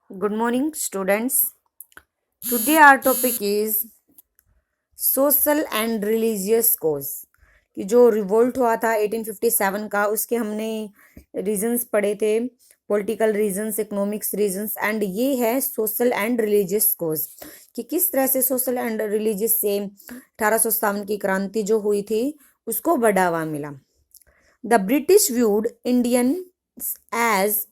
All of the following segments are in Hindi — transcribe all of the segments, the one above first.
Good morning, students. Today our topic is social and religious cause. कि जो रिवोल्ट हुआ था 1857 का, उसके हमने रीजंस पढ़े थे, political reasons, economics reasons, and ये है सोशल एंड रिलीजियस कोज कि किस तरह से सोशल एंड रिलीजियस से 1857 की क्रांति जो हुई थी उसको बढ़ावा मिला. The British viewed Indian as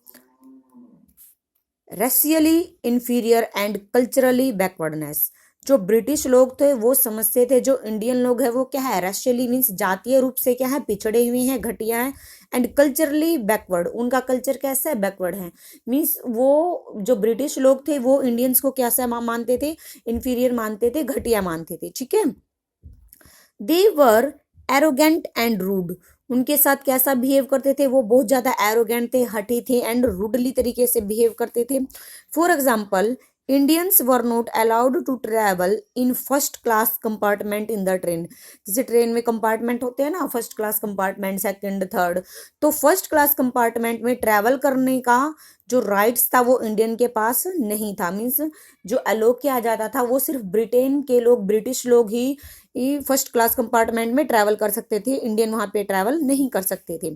racially inferior and culturally backwardness. जो ब्रिटिश लोग थे वो समझते थे जो इंडियन लोग हैं वो क्या है, रेशियली मीन्स जातीय रूप से क्या है, पिछड़े हुए हैं, घटिया हैं, एंड कल्चरली बैकवर्ड, उनका कल्चर कैसा है, बैकवर्ड है. मीन्स वो जो ब्रिटिश लोग थे वो इंडियंस को कैसा मानते थे, इंफीरियर मानते थे, घटिया मानते थे. ठीक है. दे वर एरोगेंट एंड रूड. उनके साथ कैसा बिहेव करते थे, वो बहुत ज्यादा एरोगेंट थे, हठी थे, एंड रूडली तरीके से बिहेव करते थे. For example, Indians were not allowed to travel in first class compartment in the train. जैसे ट्रेन में कंपार्टमेंट होते हैं ना, first class compartment, second, third, तो फर्स्ट क्लास कंपार्टमेंट में ट्रेवल करने का जो राइट्स था वो इंडियन के पास नहीं था. मीन्स जो अलो किया जाता था वो सिर्फ ब्रिटेन के लोग, ब्रिटिश लोग ही फर्स्ट क्लास कंपार्टमेंट में ट्रैवल कर सकते थे, इंडियन वहां पे ट्रैवल नहीं कर सकते थे.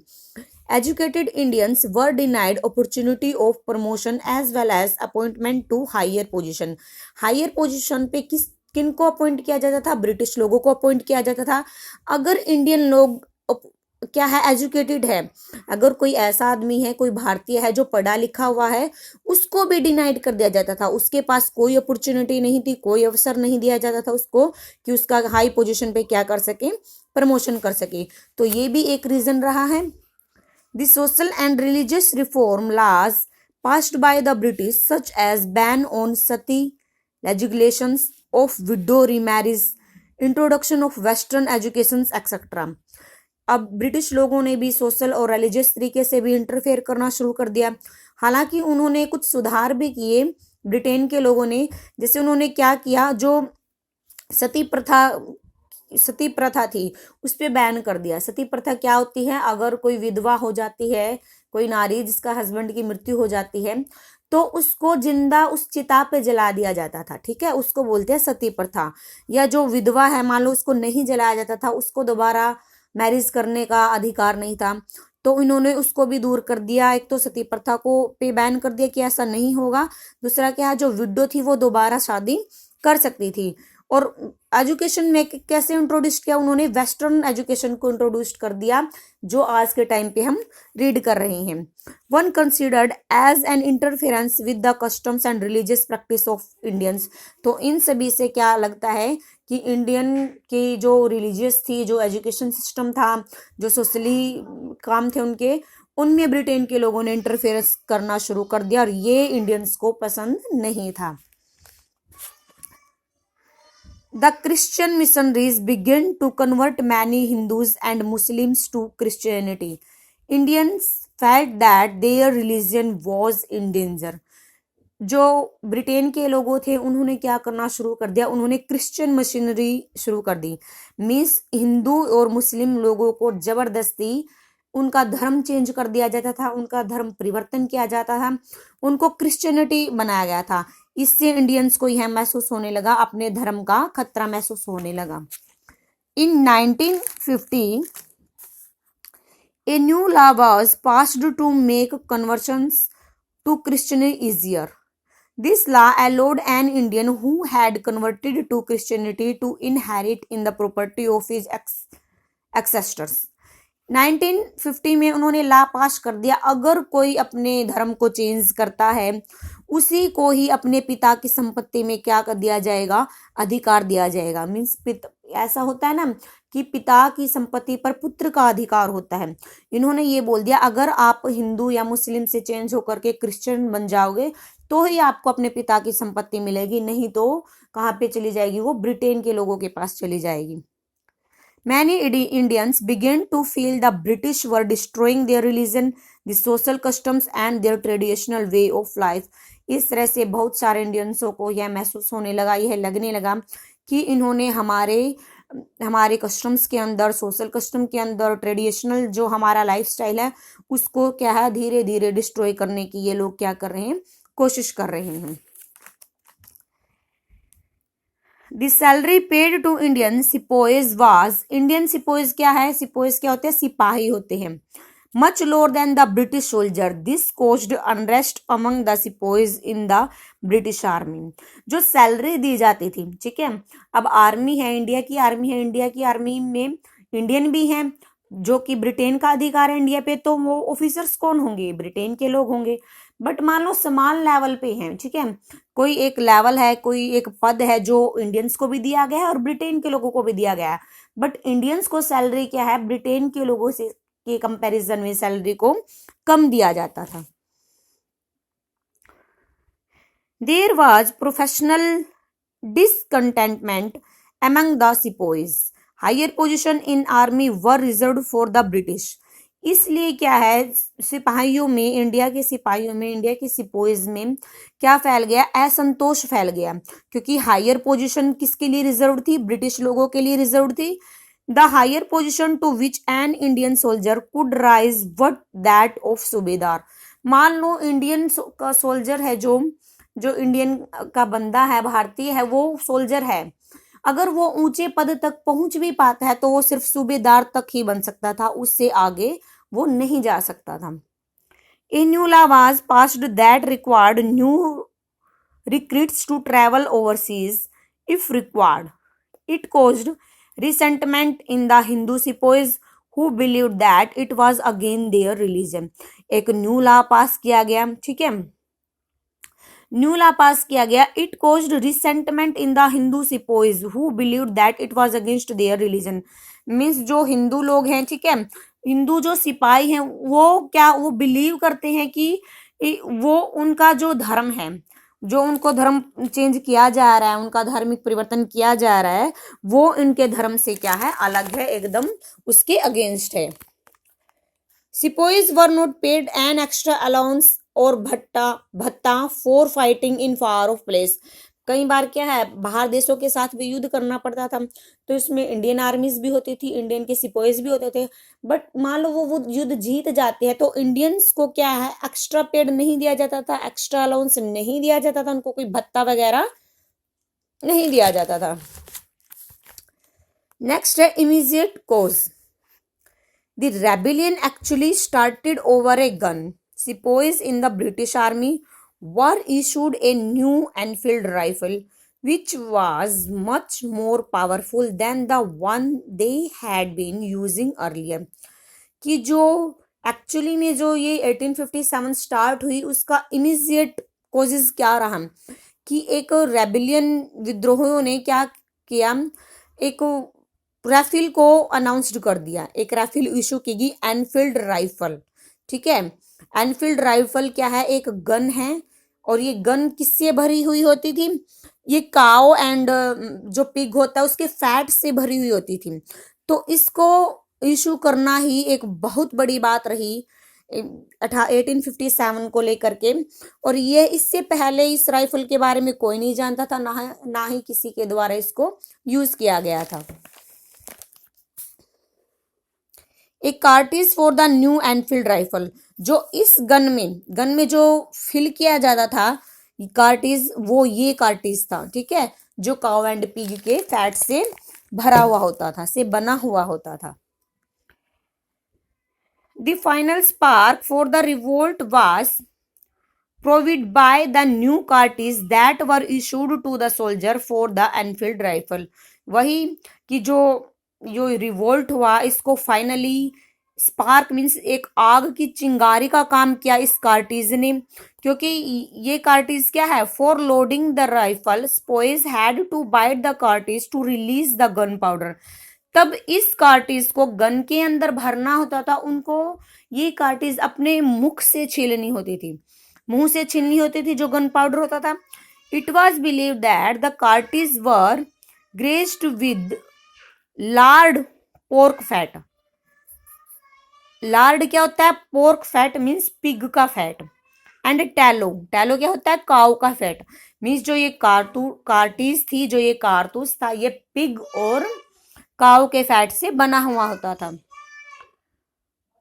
Educated Indians were denied opportunity of promotion as well as appointment to higher position. Higher position पे किन को अपॉइंट किया जाता था, ब्रिटिश लोगों को अपॉइंट किया जाता था. अगर इंडियन लोग क्या है, एजुकेटेड है, अगर कोई ऐसा आदमी है, कोई भारतीय है जो पढ़ा लिखा हुआ है, उसको भी डिनाइड कर दिया जाता था. उसके पास कोई अपॉर्चुनिटी नहीं थी, कोई अवसर नहीं दिया जाता था उसको कि उसका हाई पोजीशन पे क्या कर सके, प्रमोशन कर सके. तो ये भी एक रीजन रहा है. The social and religious reform laws passed by the British, such as ban on sati, legislations of widow remarriage, introduction of western educations, etc. अब ब्रिटिश लोगों ने भी सोशल और रिलीजियस तरीके से भी इंटरफेयर करना शुरू कर दिया. हालांकि उन्होंने कुछ सुधार भी किए ब्रिटेन के लोगों ने. जैसे उन्होंने क्या किया, जो सती प्रथा सती प्रथा थी उस पे बैन कर दिया. सती प्रथा क्या होती है, अगर कोई विधवा हो जाती है, कोई नारी जिसका हस्बैंड की मृत्यु हो जाती है, तो उसको जिंदा उस चिता पे जला दिया जाता था. ठीक है, उसको बोलते हैं सती प्रथा. या जो विधवा है, मान लो उसको नहीं जलाया जाता था, उसको दोबारा मैरिज करने का अधिकार नहीं था, तो इन्होंने उसको भी दूर कर दिया. एक तो सती प्रथा को पे बैन कर दिया कि ऐसा नहीं होगा. दूसरा क्या है, जो विडो थी वो दोबारा शादी कर सकती थी. और एजुकेशन में कैसे इंट्रोड्यूस किया उन्होंने, वेस्टर्न एजुकेशन को इंट्रोड्यूस कर दिया, जो आज के टाइम पे हम रीड कर रहे हैं. One considered as an interference with the customs and religious practice of Indians. तो इन सभी से क्या लगता है कि इंडियन की जो रिलीजियस थी, जो एजुकेशन सिस्टम था, जो सोशली काम थे उनके, उनमें ब्रिटेन के लोगों ने इंटरफेरेंस करना शुरू कर दिया और ये इंडियंस को पसंद नहीं था. The Christian missionaries began to convert many Hindus and Muslims to Christianity. Indians felt that their religion was in danger. जो ब्रिटेन के लोगों थे उन्होंने क्या करना शुरू कर दिया, उन्होंने क्रिश्चियन मशीनरी शुरू कर दी. मीन्स हिंदू और मुस्लिम लोगों को जबरदस्ती उनका धर्म चेंज कर दिया जाता था, उनका धर्म परिवर्तन किया जाता था, उनको क्रिश्चियनिटी बनाया गया था. इससे इंडियंस को यह महसूस होने लगा, अपने धर्म का खतरा महसूस होने लगा. इन 1950 a new law was passed to make conversions to Christianity easier. This law allowed an Indian who had converted to Christianity to inherit in the property of his ancestors. 1950 में उन्होंने लॉ पास कर दिया, अगर कोई अपने धर्म को चेंज करता है उसी को ही अपने पिता की संपत्ति में क्या कर दिया जाएगा, अधिकार दिया जाएगा. मीन्स ऐसा होता है ना कि पिता की संपत्ति पर पुत्र का अधिकार होता है. इन्होंने ये बोल दिया, अगर आप हिंदू या मुस्लिम से चेंज होकर के क्रिश्चियन बन जाओगे तो ही आपको अपने पिता की संपत्ति मिलेगी, नहीं तो कहाँ पे चली जाएगी, वो ब्रिटेन के लोगों के पास चली जाएगी. Many Indians began to feel the British were destroying their religion, the social customs and their traditional way of life. इस तरह से बहुत सारे इंडियंसों को यह महसूस होने लगा, यह लगने लगा कि इन्होंने हमारे कस्टम्स के अंदर, सोशल कस्टम के अंदर, ट्रेडिशनल जो हमारा लाइफस्टाइल है उसको क्या है, धीरे धीरे डिस्ट्रॉय करने की ये लोग क्या कर रहे हैं, कोशिश कर रहे हैं। The salary paid to Indian sepoys was, Indian sepoys क्या है, सिपोइज क्या होते हैं, सिपाही होते हैं, much lower than the British soldier, this caused unrest among the sepoys in the British army. जो सैलरी दी जाती थी, ठीक है, अब आर्मी है, इंडिया की आर्मी है, इंडिया की आर्मी में इंडियन भी हैं, जो कि ब्रिटेन का अधिकार है इंडिया पे, तो वो ऑफिसर्स कौन होंगे, ब्रिटेन के लोग होंगे। बट मान लो समान लेवल पे हैं, ठीक है, कोई एक लेवल है, कोई एक पद है जो इंडियंस को भी दिया गया है और ब्रिटेन के लोगों को भी दिया गया है, बट इंडियंस को सैलरी क्या है, ब्रिटेन के लोगों से के कंपैरिजन में सैलरी को कम दिया जाता था। There was professional discontentment among the sepoys, higher position in army were reserved for the British. इसलिए क्या है, सिपाहियों में, इंडिया के सिपाहियों में, इंडिया के सिपोइज में क्या फैल गया, असंतोष फैल गया, क्योंकि हायर पोजीशन किसके लिए रिजर्व थी, ब्रिटिश लोगों के लिए रिजर्व थी। The higher position to which an Indian soldier could rise was that of subedar. मान लो इंडियन का सोल्जर है, जो इंडियन का बंदा है, भारतीय है, वो सोल्जर है, अगर वो ऊंचे पद तक पहुंच भी पाता है तो वो सिर्फ सूबेदार तक ही बन सकता था, उससे आगे वो नहीं जा सकता था। A new law was passed that required new recruits to travel overseas if required. It caused resentment in the Hindu sepoys who believed that it was again their religion. एक न्यू लॉ पास किया गया, ठीक है, न्यू लॉ पास किया गया, it caused resentment in the Hindu sepoys who believed that it was against their religion. Means जो हिंदू लोग हैं, ठीक है, हिंदू जो सिपाही हैं, वो क्या, वो बिलीव करते हैं कि वो उनका जो धर्म है, जो उनको धर्म चेंज किया जा रहा है, उनका धार्मिक परिवर्तन किया जा रहा है, वो इनके धर्म से क्या है, अलग है, एकदम उसके अगेंस्ट है। Sepoys were not paid an extra allowance और भत्ता for fighting in far of place. कई बार क्या है, बाहर देशों के साथ भी युद्ध करना पड़ता था, तो इसमें इंडियन आर्मीज भी होती थी, इंडियन के सिपोइज भी होते थे, बट मान लो वो युद्ध जीत जाते हैं तो इंडियंस को क्या है, एक्स्ट्रा पेड नहीं दिया जाता था, एक्स्ट्रा अलाउंस नहीं दिया जाता था, उनको कोई भत्ता वगैरह नहीं दिया जाता था। नेक्स्ट है immediate cause. The rebellion actually started over a gun. Sepoys in the British Army were issued a new Enfield rifle which was much more powerful than the one they had been using earlier। कि जो एक्चुअली में जो ये 1857 स्टार्ट हुई, उसका इमीडिएट कॉजेज क्या रहा, कि एक रेबिलियन विद्रोहियों ने क्या किया, एक राइफल को अनाउंस्ड कर दिया, एक राइफल इशू की गई, एनफील्ड राइफल, ठीक है। एनफील्ड राइफल क्या है, एक गन है, और ये गन किससे भरी हुई होती थी, ये काओ एंड जो पिग होता है उसके फैट से भरी हुई होती थी। तो इसको इशू करना ही एक बहुत बड़ी बात रही 1857 को लेकर के, और ये इससे पहले इस राइफल के बारे में कोई नहीं जानता था, ना ही किसी के द्वारा इसको यूज किया गया था। एक cartridge for the new Enfield rifle, जो इस गन में जो फिल किया जाता था कार्टिज, वो ये कार्टिज था, ठीक है, जो काउ एंड पिग के फैट से भरा हुआ होता था, से बना हुआ होता था। The final spark for the revolt was provide by the new cartridge that were issued to the soldier for the Enfield rifle. वही कि जो रिवोल्ट हुआ, इसको फाइनली स्पार्क मीन्स एक आग की चिंगारी का काम किया इस कार्टिज ने, क्योंकि ये कार्टिज क्या है, for loading the rifle sepoys had to bite the cartridge to release the gun powder. तब इस कार्टिज को गन के अंदर भरना होता था, उनको ये कार्टिज अपने मुख से छीलनी होती थी, मुंह से छीलनी होती थी जो गन पाउडर होता था। It was believe that the cartridge were graced with Lord pork fat. Lord क्या होता है, पोर्क फैट मीन्स पिग का फैट, एंड टैलो क्या होता है, काऊ का फैट, मीन्स जो ये कार्टिज थी, जो ये कारतूस था, ये पिग और काऊ के फैट से बना हुआ होता था।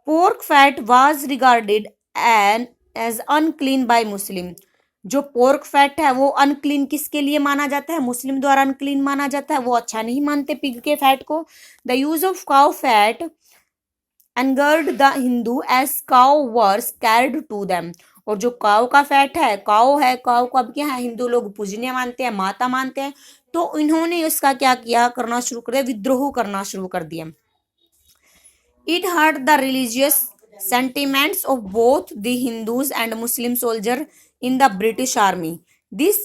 Pork fat was regarded as unclean by Muslim. जो पोर्क फैट है वो अनक्लीन किसके लिए माना जाता है, मुस्लिम द्वारा अनक्लीन माना जाता है, वो अच्छा नहीं मानते पिग के फैट को। The use of cow fat angered the Hindu as cow were sacred to them. और जो काउ का फैट है, काउ को अब क्या है, हिंदू लोग पूजनीय मानते हैं, माता मानते हैं, तो इन्होंने इसका क्या किया, करना शुरू कर दिया, विद्रोह करना शुरू कर दिया। It hurt the religious sentiments of both the Hindus and Muslim soldiers in the British Army. This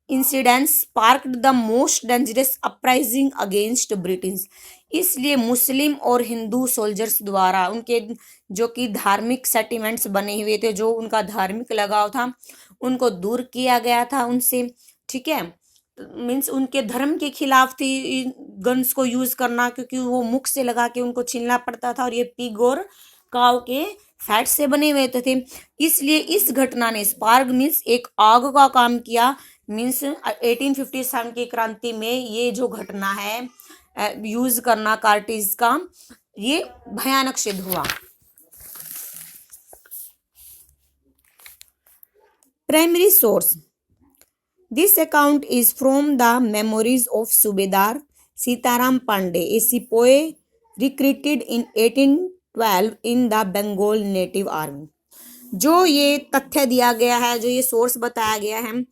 incident sparked the most dangerous uprising against British. इसलिए मुस्लिम और हिंदू सोल्जर्स द्वारा उनके जो कि धार्मिक सेंटिमेंट्स बने हुए थे, जो उनका धार्मिक लगाव था, उनको दूर किया गया था उनसे, ठीक है। मीन्स उनके धर्म के खिलाफ थी गन्स को यूज करना, क्योंकि वो मुख से लगा के उनको छीनना पड़ता था, और ये पिग और काव के फैट से बने हुए थे। इसलिए इस घटना ने स्पार्क मीन्स एक आग का काम किया। मीन्स 1857 की क्रांति में ये जो घटना है यूज करना कार्टिज का, ये भयानक सिद्ध हुआ। Primary source, this account is from the memories of Subedar Sitaram Pandey, a sepoy recruited in 1812 in the Bengal Native Army। जो ये तथ्य दिया गया है, जो ये सोर्स बताया गया है,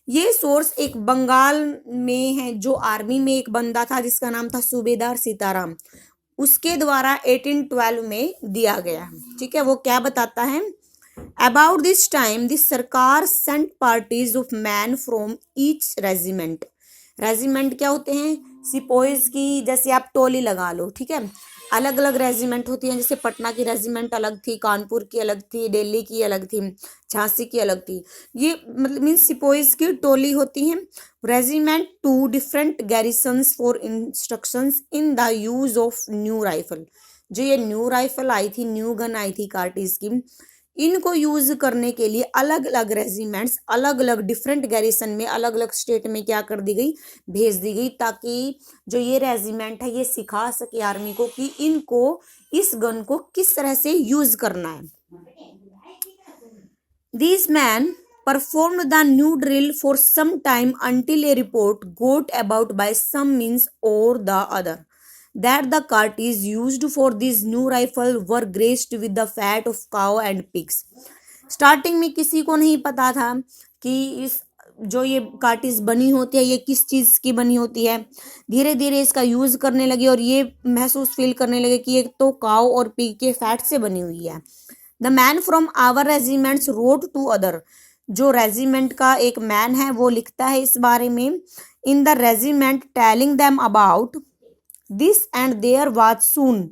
ये सोर्स एक बंगाल में है, जो आर्मी में एक बंदा था जिसका नाम था सूबेदार सीताराम, उसके द्वारा 1812 में दिया गया है, ठीक है। वो क्या बताता है, About this time, the सरकार sent parties of men from each regiment। Regiment क्या होते हैं, सिपोइज की जैसे आप टोली लगा लो, ठीक है। अलग अलग रेजिमेंट होती हैं, जैसे पटना की रेजिमेंट अलग थी, कानपुर की अलग थी, दिल्ली की अलग थी, झांसी की अलग थी। ये मतलब मीन्स सिपोइज की टोली होती है। Regiment to different garrisons for instructions in the use of new rifle. जो ये न्यू राइफल आई थी, न्यू गन आई थी कार्टिज की, इनको यूज करने के लिए अलग अलग रेजिमेंट्स अलग अलग डिफरेंट गैरिसन में अलग अलग स्टेट में क्या कर दी गई, भेज दी गई, ताकि जो ये रेजिमेंट है ये सिखा सके आर्मी को कि इनको इस गन को किस तरह से यूज करना है। These men performed the new drill for some time until a report got about by some means or the other that the cartridges used for this new rifle were graced with the fat of cow and pigs। Starting में किसी को नहीं पता था कि इस जो ये कार्टिज बनी होती है ये किस चीज की बनी होती है। धीरे धीरे इसका यूज करने लगे और ये महसूस फील करने लगे कि ये तो काव और पिग के फैट से बनी हुई है। The man from our regiments rode to other. जो रेजिमेंट का एक मैन है वो लिखता है इस बारे में, in the regiment telling them about this and there was soon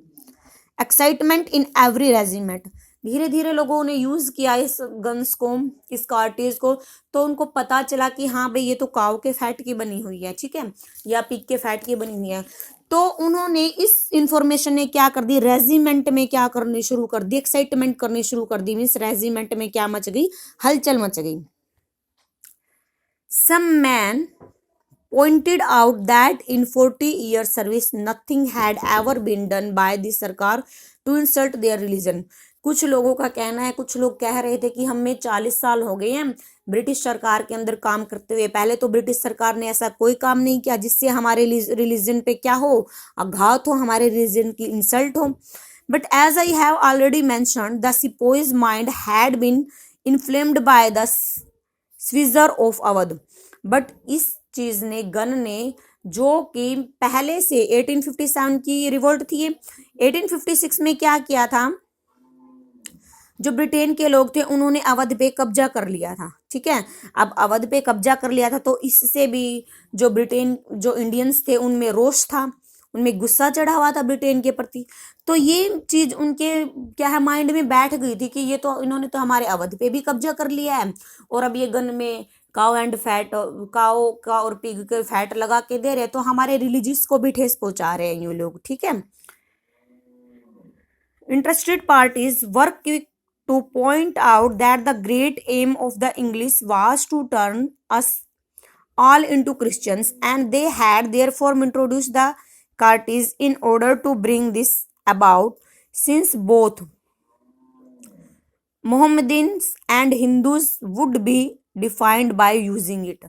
excitement in every regiment. धीरे धीरे लोगों ने यूज किया इस गन्स को, इस कार्टेज को, तो उनको पता चला कि हाँ भाई ये तो काव के फैट की बनी हुई है, ठीक है, या पिग के फैट की बनी हुई है। तो उन्होंने इस इंफॉर्मेशन ने क्या कर दी, रेजिमेंट में क्या करनी शुरू कर दी, एक्साइटमेंट करनी शुरू कर दी। मीन्स रेजिमेंट में क्या मच गई, हलचल मच गई। सम man pointed out that in 40 years service nothing had ever been done by the सरकार to insult their religion। कुछ लोगों का कहना है, कुछ लोग कह रहे थे कि हमें 40 साल हो गए हैं ब्रिटिश सरकार के अंदर काम करते हुए, पहले तो ब्रिटिश सरकार ने ऐसा कोई काम नहीं किया जिससे हमारे रिलीजन पे क्या हो, आघात हो, हमारे रिलीजन की इंसल्ट हो। But as I have already mentioned the sepoys mind had been inflamed by the seizure of Awadh. But इस चीज ने, गन ने, जो कि पहले से 1857 की रिवोल्ट थी, 1856 में क्या किया था, जो ब्रिटेन के लोग थे उन्होंने अवध पे कब्जा कर लिया था, ठीक है। अब अवध पे कब्जा कर लिया था तो इससे भी जो ब्रिटेन, जो इंडियंस थे उनमें रोष था, उनमें गुस्सा चढ़ा हुआ था ब्रिटेन के प्रति। तो ये चीज उनके क्या है, माइंड में बैठ गई थी कि ये तो इन्होंने तो हमारे अवध पे भी कब्जा कर लिया है, और अब ये गन में काव एंड फैट, काव का और पिग के फैट लगा के दे रहे, तो हमारे रिलीजियस को भी ठेस पहुंचा रहे हैं ये लोग, ठीक है। Interested parties work to point out that the great aim of the English was to turn us all into Christians, and they had therefore introduced the cartridge in order to bring this about, since both Mohammedans and Hindus would be defined by using it,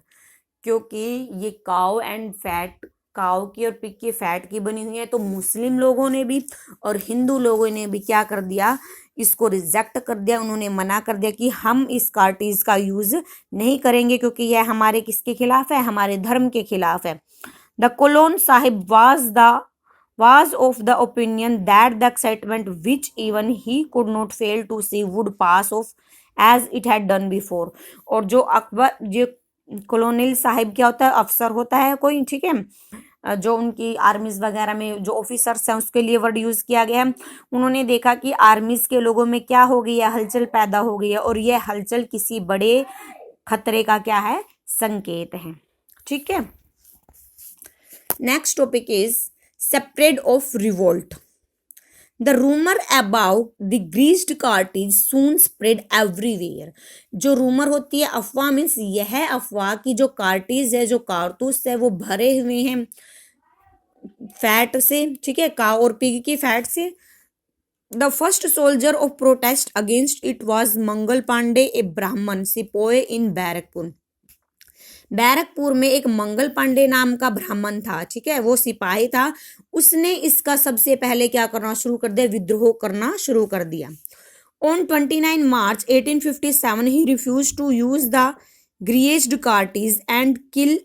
क्योंकि ये काउ एंड फैट, काउ की और पिग की फैट की बनी हुई है, तो मुस्लिम लोगों ने भी और हिंदू लोगों ने भी क्या कर दिया, इसको रिजेक्ट कर दिया। उन्होंने मना कर दिया कि हम इस कार्टिज का यूज नहीं करेंगे, क्योंकि यह हमारे किसके खिलाफ है, हमारे धर्म के खिलाफ है। The colonel sahib was of the opinion that the excitement which even he could not fail to see would pass off as it had done before। और जो अकबर, जो कॉलोनियल साहिब क्या होता है, अफसर होता है कोई, ठीक है, जो उनकी आर्मीज वगैरह में जो ऑफिसर्स हैं उसके लिए वर्ड यूज किया गया है। उन्होंने देखा कि आर्मीज के लोगों में क्या हो गई है, हलचल पैदा हो गई है, और यह हलचल किसी बड़े खतरे का क्या है, संकेत है। ठीक है, next topic is spread of revolt। The rumor about the greased cartridge soon spread everywhere। जो रूमर होती है, अफवाह मीन्स यह अफवाह कि जो कार्टिज है, जो कारतूस है, वो भरे हुए हैं फैट से, ठीक है, काउ और पिग की फैट से। The first soldier of protest against it was Mangal Pandey, a Brahmin sepoy इन बैरकपुर। बैरकपुर में एक मंगल पांडे नाम का ब्राह्मण था, ठीक है, वो सिपाही था। उसने इसका सबसे पहले क्या करना शुरू कर दिया, विद्रोह करना शुरू कर दिया। On 29 March 1857 he refuse to use the greased cartridge and killed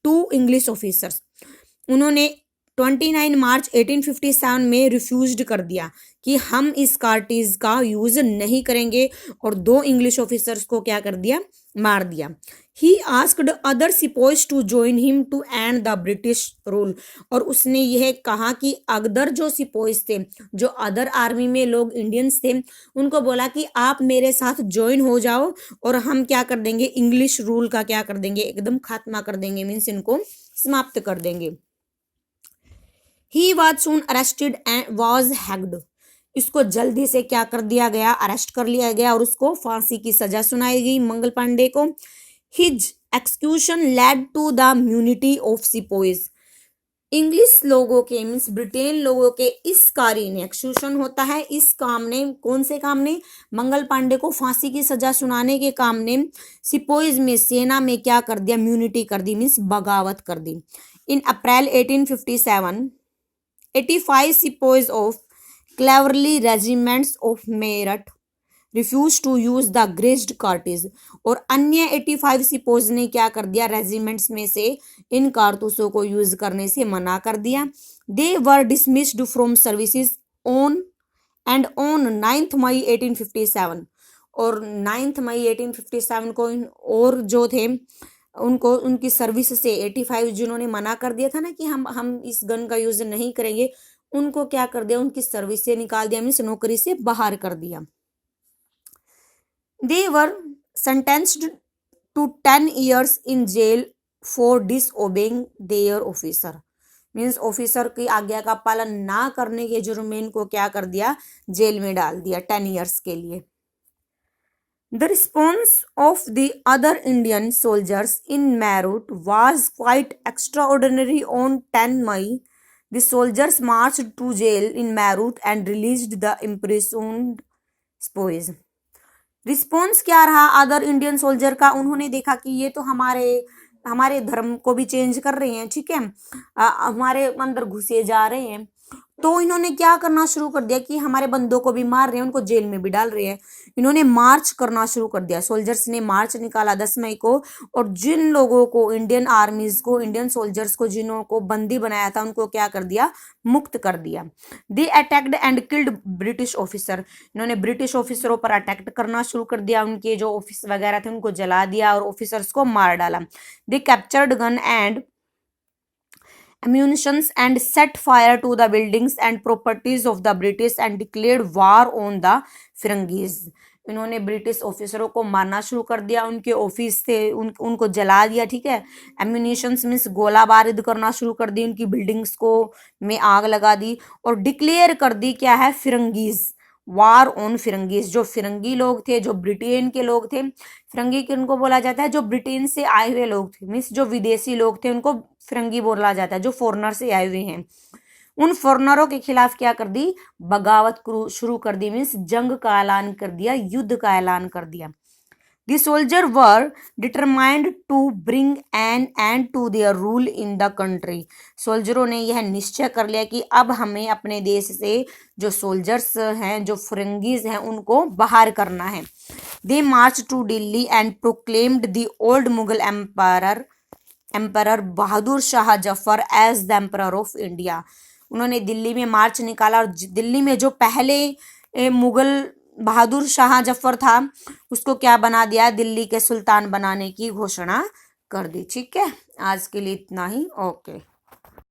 2 English officers. उन्होंने 29 मार्च 1857 में रिफ्यूज्ड कर दिया कि हम इस कार्टिज का यूज नहीं करेंगे, और 2 इंग्लिश ऑफिसर्स को क्या कर दिया, मार दिया। He asked other sepoys to join him to end the British rule. और उसने यह कहा कि अदर जो सिपोइज थे, जो अदर आर्मी में लोग इंडियंस थे, उनको बोला कि आप मेरे साथ ज्वाइन हो जाओ और हम क्या कर देंगे, इंग्लिश रूल का क्या कर देंगे, एकदम खात्मा कर देंगे, मीन्स इनको समाप्त कर देंगे। He was soon arrested and was hanged। इसको जल्दी से क्या कर दिया गया, अरेस्ट कर लिया गया और उसको फांसी की सजा सुनाई गई मंगल पांडे को। His execution led to the immunity of sepoys। English लोगों के मीन्स ब्रिटेन लोगों के इस कार्य ने, एक्सक्यूशन होता है इस काम ने, कौन से काम ने, मंगल पांडे को फांसी की सजा सुनाने के काम ने सिपोइज में, सेना में क्या कर दिया, इम्यूनिटी कर दी, मीन्स बगावत कर दी। इन अप्रैल 1857 85 sepoys of cavalry regiments of Meerut refused to use the greased cartridge। और अन्य 85 सिपोज ने क्या कर दिया, रेजिमेंट्स में से इन कारतूसों को यूज करने से मना कर दिया। They were dismissed from services on 9 मई 1857। और 9 मई 1857 को और जो थे उनको उनकी सर्विस से 85 जिन्होंने मना कर दिया था ना कि हम इस गन का यूज नहीं करेंगे, उनको क्या कर दिया, उनकी सर्विस से निकाल दिया, मीन्स नौकरी से बाहर कर दिया। They were sentenced to 10 years in jail for disobeying their officer. Means officer की आज्ञा का पालन ना करने के जुर्म में इनको क्या कर दिया, जेल में डाल दिया 10 years के लिए। The response of the other Indian soldiers in Meerut was quite extraordinary। On 10 May, the soldiers marched to jail in Meerut and released the imprisoned sepoys। Response क्या रहा अदर इंडियन सोल्जर का, उन्होंने देखा कि ये तो हमारे धर्म को भी चेंज कर रहे हैं, ठीक है, हमारे अंदर घुसे जा रहे हैं, तो इन्होंने क्या करना शुरू कर दिया कि हमारे बंदों को भी मार रहे हैं, उनको जेल में भी डाल रहे हैं। इन्होंने मार्च करना शुरू कर दिया, सोल्जर्स ने मार्च निकाला 10 मई को, और जिन लोगों को, इंडियन आर्मीज को, इंडियन सोल्जर्स को जिन्हों को बंदी बनाया था, उनको क्या कर दिया, मुक्त कर दिया। They attacked and killed British officer. इन्होंने ब्रिटिश ऑफिसरों पर अटैक करना शुरू कर दिया, उनके जो ऑफिस वगैरह थे उनको जला दिया और ऑफिसर्स को मार डाला। दे captured gun and ammunitions and set fire to the buildings and properties of the British and declared war on the Firangis। इन्होंने ब्रिटिश ऑफिसरों को मारना शुरू कर दिया, उनके ऑफिस थे उनको जला दिया, ठीक है, एम्यूनिशंस मीन्स गोला बारूद करना शुरू कर दी, उनकी बिल्डिंग्स को में आग लगा दी, और डिक्लेयर कर दी क्या है, फिरंगीज, वार ऑन फिरंगीज। जो फिरंगी लोग थे, जो ब्रिटेन के लोग थे, फिरंगी किनको बोला जाता है, जो ब्रिटेन से आए हुए लोग थे, मीन्स जो विदेशी लोग थे उनको फिरंगी बोला जाता है, जो फॉरेनर से आए हुए हैं। उन फॉरेनरों के खिलाफ क्या कर दी, बगावत शुरू कर दी, मीन्स जंग का ऐलान कर दिया, युद्ध का ऐलान कर दिया। The soldier were determined to bring an end to their rule in the country. सोल्जरों ने यह निश्चय कर लिया कि अब हमें अपने देश से जो सोल्जर्स हैं, जो फिरंगीज हैं, उनको बाहर करना है। They march to Delhi and proclaimed the old Mughal emperor Bahadur Shah Zafar as the emperor of India. उन्होंने दिल्ली में मार्च निकाला और दिल्ली में जो पहले मुगल बहादुर शाह जफर था उसको क्या बना दिया, दिल्ली के सुल्तान बनाने की घोषणा कर दी। ठीक है, आज के लिए इतना ही। ओके।